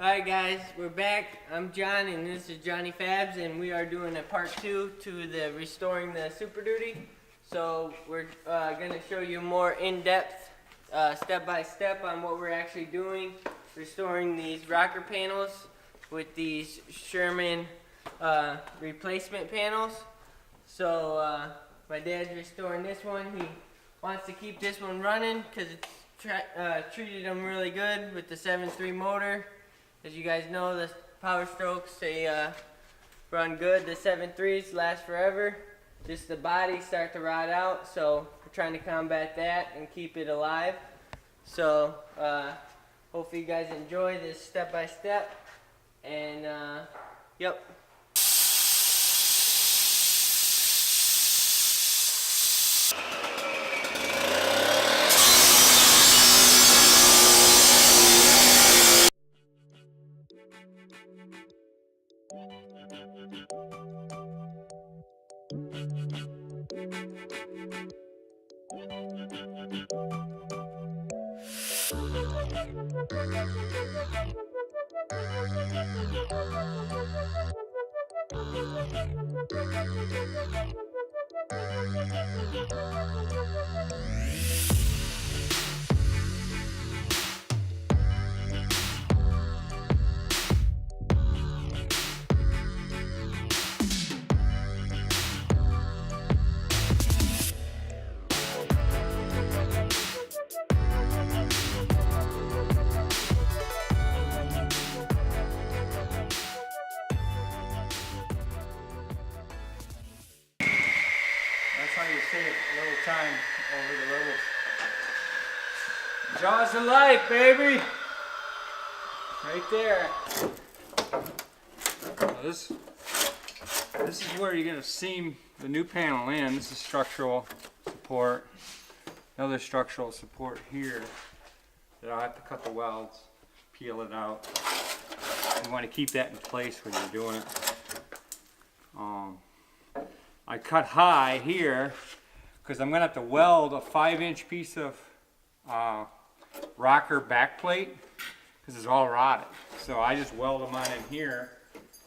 Alright guys, we're back. I'm John and this is Johnny Fabs, and we are doing a part 2 to the restoring the Superduty. So we're going to show you more in-depth, step-by-step on what we're actually doing, restoring these rocker panels with these Sherman replacement panels. So my dad's restoring this one. He wants to keep this one running because it's treated him really good with the 7.3 motor. As you guys know, the powerstrokes, they run good. The 7.3s last forever. Just the bodies start to rot out, so we're trying to combat that and keep it alive. So hopefully you guys enjoy this step by step. And yep. That's how you save a little time over the levels. Jaws of life, baby! Right there. Now this is where you're going to seam the new panel in. This is structural support. Another structural support here that I'll have to cut the welds, peel it out. You want to keep that in place when you're doing it. I cut high here because I'm going to have to weld a 5-inch piece of rocker backplate because it's all rotted. So I just weld them on in here,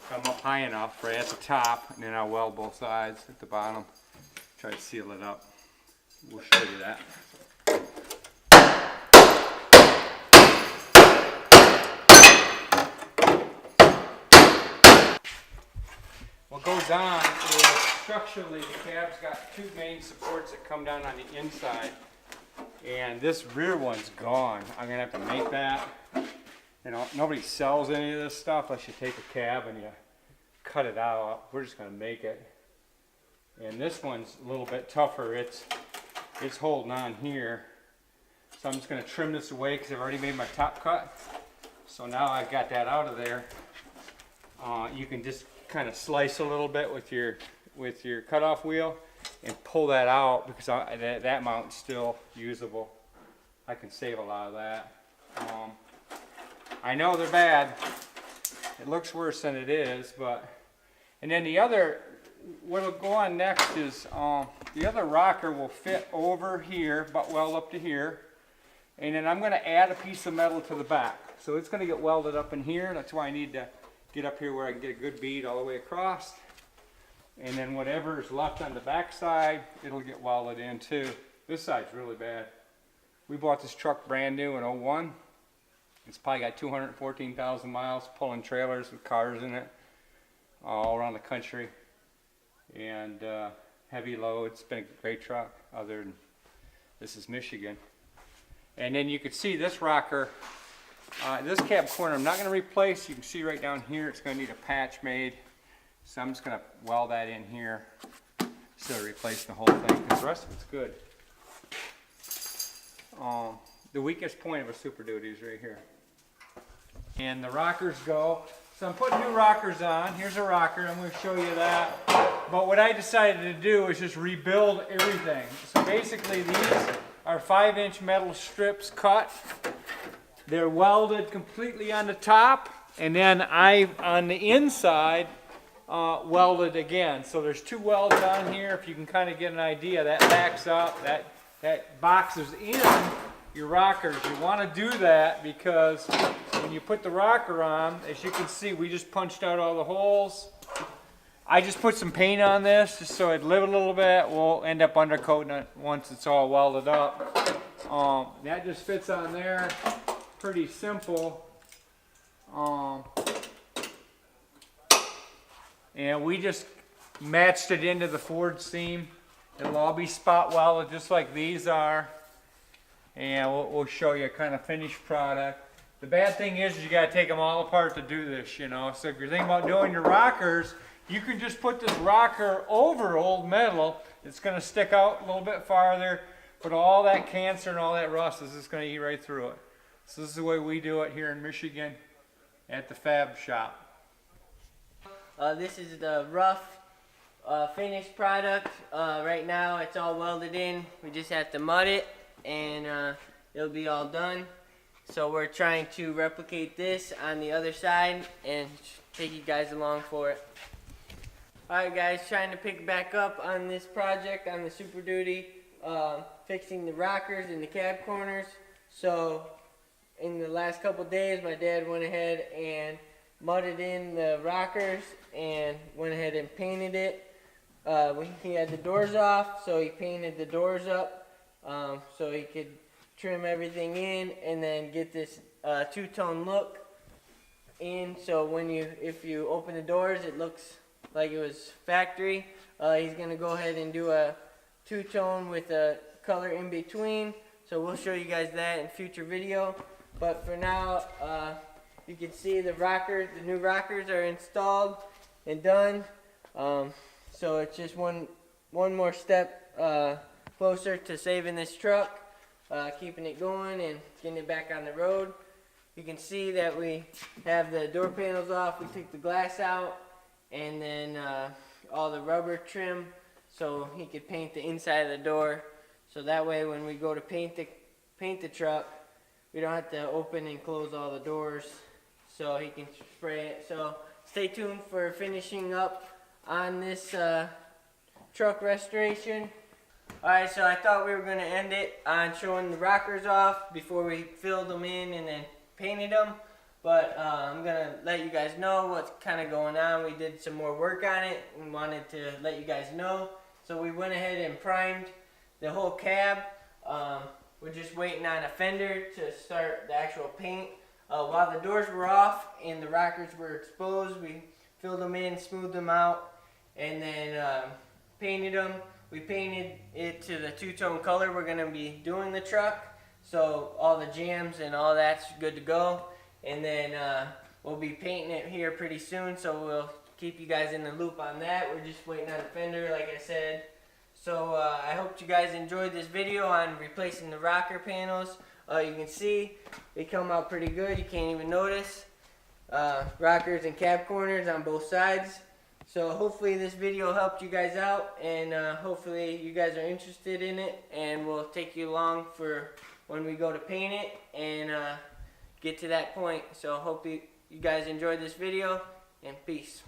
come up high enough right at the top, and then I'll weld both sides at the bottom. Try to seal it up. We'll show you that. What goes on is structurally the cab's got two main supports that come down on the inside, and this rear one's gone. I'm gonna have to make that. You know, nobody sells any of this stuff unless you take a cab and you cut it out. We're just gonna make it. And this one's a little bit tougher. It's holding on here. So I'm just gonna trim this away because I've already made my top cut. So now I've got that out of there. You can just kind of slice a little bit with your cutoff wheel and pull that out because that mount's still usable. I can save a lot of that. I know they're bad. It looks worse than it is, but and then the other, what'll go on next is the other rocker will fit over here, but weld up to here, and then I'm going to add a piece of metal to the back. So it's going to get welded up in here. That's why I need to get up here where I can get a good bead all the way across. And then whatever is left on the back side, it'll get welded in too. This side's really bad. We bought this truck brand new in '01. It's probably got 214,000 miles, pulling trailers with cars in it all around the country. And heavy load. It's been a great truck, other than this is Michigan. And then you can see this rocker, this cab corner I'm not going to replace. You can see right down here it's going to need a patch made. So I'm just going to weld that in here instead of replacing the whole thing because the rest of it's good. The weakest point of a Superduty is right here. And the rockers go. So I'm putting new rockers on. Here's a rocker. I'm going to show you that. But what I decided to do is just rebuild everything. So basically these are 5-inch metal strips cut. They're welded completely on the top, and then on the inside welded again. So there's two welds on here. If you can kind of get an idea, that backs up, that boxes in your rockers. You want to do that because when you put the rocker on, as you can see, we just punched out all the holes. I just put some paint on this just so it'd live a little bit. We'll end up undercoating it once it's all welded up. That just fits on there. Pretty simple. And we just matched it into the forward seam. It'll all be spot welded just like these are. And we'll show you a kind of finished product. The bad thing is you got to take them all apart to do this, you know. So if you're thinking about doing your rockers, you can just put this rocker over old metal. It's going to stick out a little bit farther, but all that cancer and all that rust is just going to eat right through it. So this is the way we do it here in Michigan at the fab shop. This is the rough finished product. Right now it's all welded in. We just have to mud it and it'll be all done. So we're trying to replicate this on the other side and take you guys along for it. Alright guys, trying to pick back up on this project on the Super Duty, fixing the rockers and the cab corners. So in the last couple days my dad went ahead and mudded in the rockers and went ahead and painted it. He had the doors off, so he painted the doors up so he could trim everything in and then get this two-tone look in. So if you open the doors, it looks like it was factory. He's gonna go ahead and do a two-tone with a color in between. So we'll show you guys that in future video. But for now, you can see the new rockers are installed and done. So it's just one more step closer to saving this truck, keeping it going and getting it back on the road. You can see that we have the door panels off. We took the glass out and then all the rubber trim so he could paint the inside of the door. So that way when we go to paint the truck, we don't have to open and close all the doors, so he can spray it. So stay tuned for finishing up on this truck restoration. Alright, so I thought we were going to end it on showing the rockers off before we filled them in and then painted them. But I'm going to let you guys know what's kind of going on. We did some more work on it and wanted to let you guys know. So we went ahead and primed the whole cab. We're just waiting on a fender to start the actual paint. While the doors were off and the rockers were exposed, we filled them in, smoothed them out, and then painted them. We painted it to the two-tone color we're going to be doing the truck. So all the jams and all that's good to go. And then we'll be painting it here pretty soon, so we'll keep you guys in the loop on that. We're just waiting on the fender, like I said. So I hope you guys enjoyed this video on replacing the rocker panels. You can see they come out pretty good. You can't even notice. Rockers and cab corners on both sides. So hopefully this video helped you guys out, and hopefully you guys are interested in it, and we'll take you along for when we go to paint it and get to that point. So hope you guys enjoyed this video, and peace.